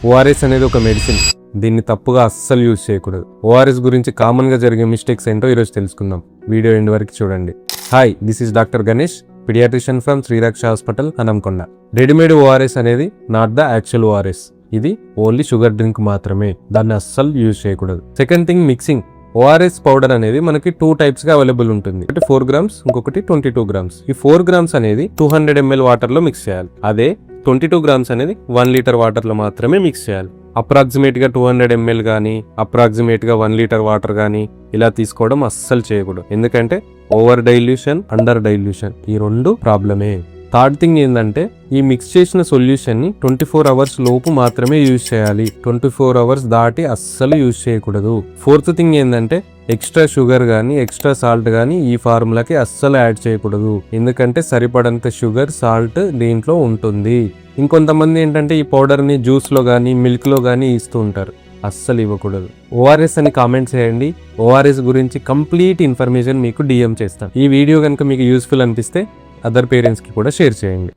ORS అనేది ఒక medicine. దీన్ని తప్పుగా అస్సలు యూజ్ చేయకూడదు. ఓఆర్ఎస్ గురించి కామన్ గా జరిగే మిస్టేక్స్ ఏంటో ఈరోజు తెలుసుకుందాం. వీడియో ఎండ్ వరకు చూడండి. Hi, this is doctor Ganesh, paediatrician from Sriraksha hospital, Hanamkonda. Readymade ORS అనేది నాట్ ద యాక్చువల్ ఓఆర్ఎస్. ఇది ఓన్లీ షుగర్ డ్రింక్ మాత్రమే. దాన్ని అస్సలు యూజ్ చేయకూడదు. Second thing, mixing. ORS powder అనేది మనకి 2 టైప్స్ గా అవైలబుల్ ఉంటుంది. ఒకటి 4 grams, ఇంకొకటి 22 grams. ఈ 4 grams అనేది 200 ml వాటర్ లో మిక్స్ చేయాలి. అదే 22 grams అనేది 1 లీటర్ వాటర్ లో మాత్రమే మిక్స్ చేయాలి. అప్రాక్సిమేట్ గా 200 ml గానీ, అప్రాక్సిమేట్ గా 1 లీటర్ వాటర్ గానీ ఇలా తీసుకోవడం అస్సలు చేయకూడదు. ఎందుకంటే ఓవర్ డైల్యూషన్, అండర్ డైల్యూషన్ ఈ రెండు ప్రాబ్లమే. థర్డ్ థింగ్ ఏంటంటే, ఈ మిక్స్ చేసిన సొల్యూషన్ ని 24 hours లోపు మాత్రమే యూజ్ చేయాలి. 24 hours దాటి అస్సలు యూజ్ చేయకూడదు. ఫోర్త్ థింగ్ ఏంటంటే, ఎక్స్ట్రా షుగర్ గానీ, ఎక్స్ట్రా సాల్ట్ గానీ ఈ ఫార్ములాకి అస్సలు యాడ్ చేయకూడదు. ఎందుకంటే సరిపడంత షుగర్, సాల్ట్ దీంట్లో ఉంటుంది. ఇంకొంతమంది ఏంటంటే ఈ పౌడర్ ని జ్యూస్ లో గానీ, మిల్క్ లో గానీ ఇస్తూ ఉంటారు. అస్సలు ఇవ్వకూడదు. ఓఆర్ఎస్ అని కామెంట్ చేయండి. ఓఆర్ఎస్ గురించి కంప్లీట్ ఇన్ఫర్మేషన్ మీకు డిఎం చేస్తాను. ఈ వీడియో కనుక మీకు యూస్ఫుల్ అనిపిస్తే అదర్ పేరెంట్స్ కి కూడా షేర్ చేయండి.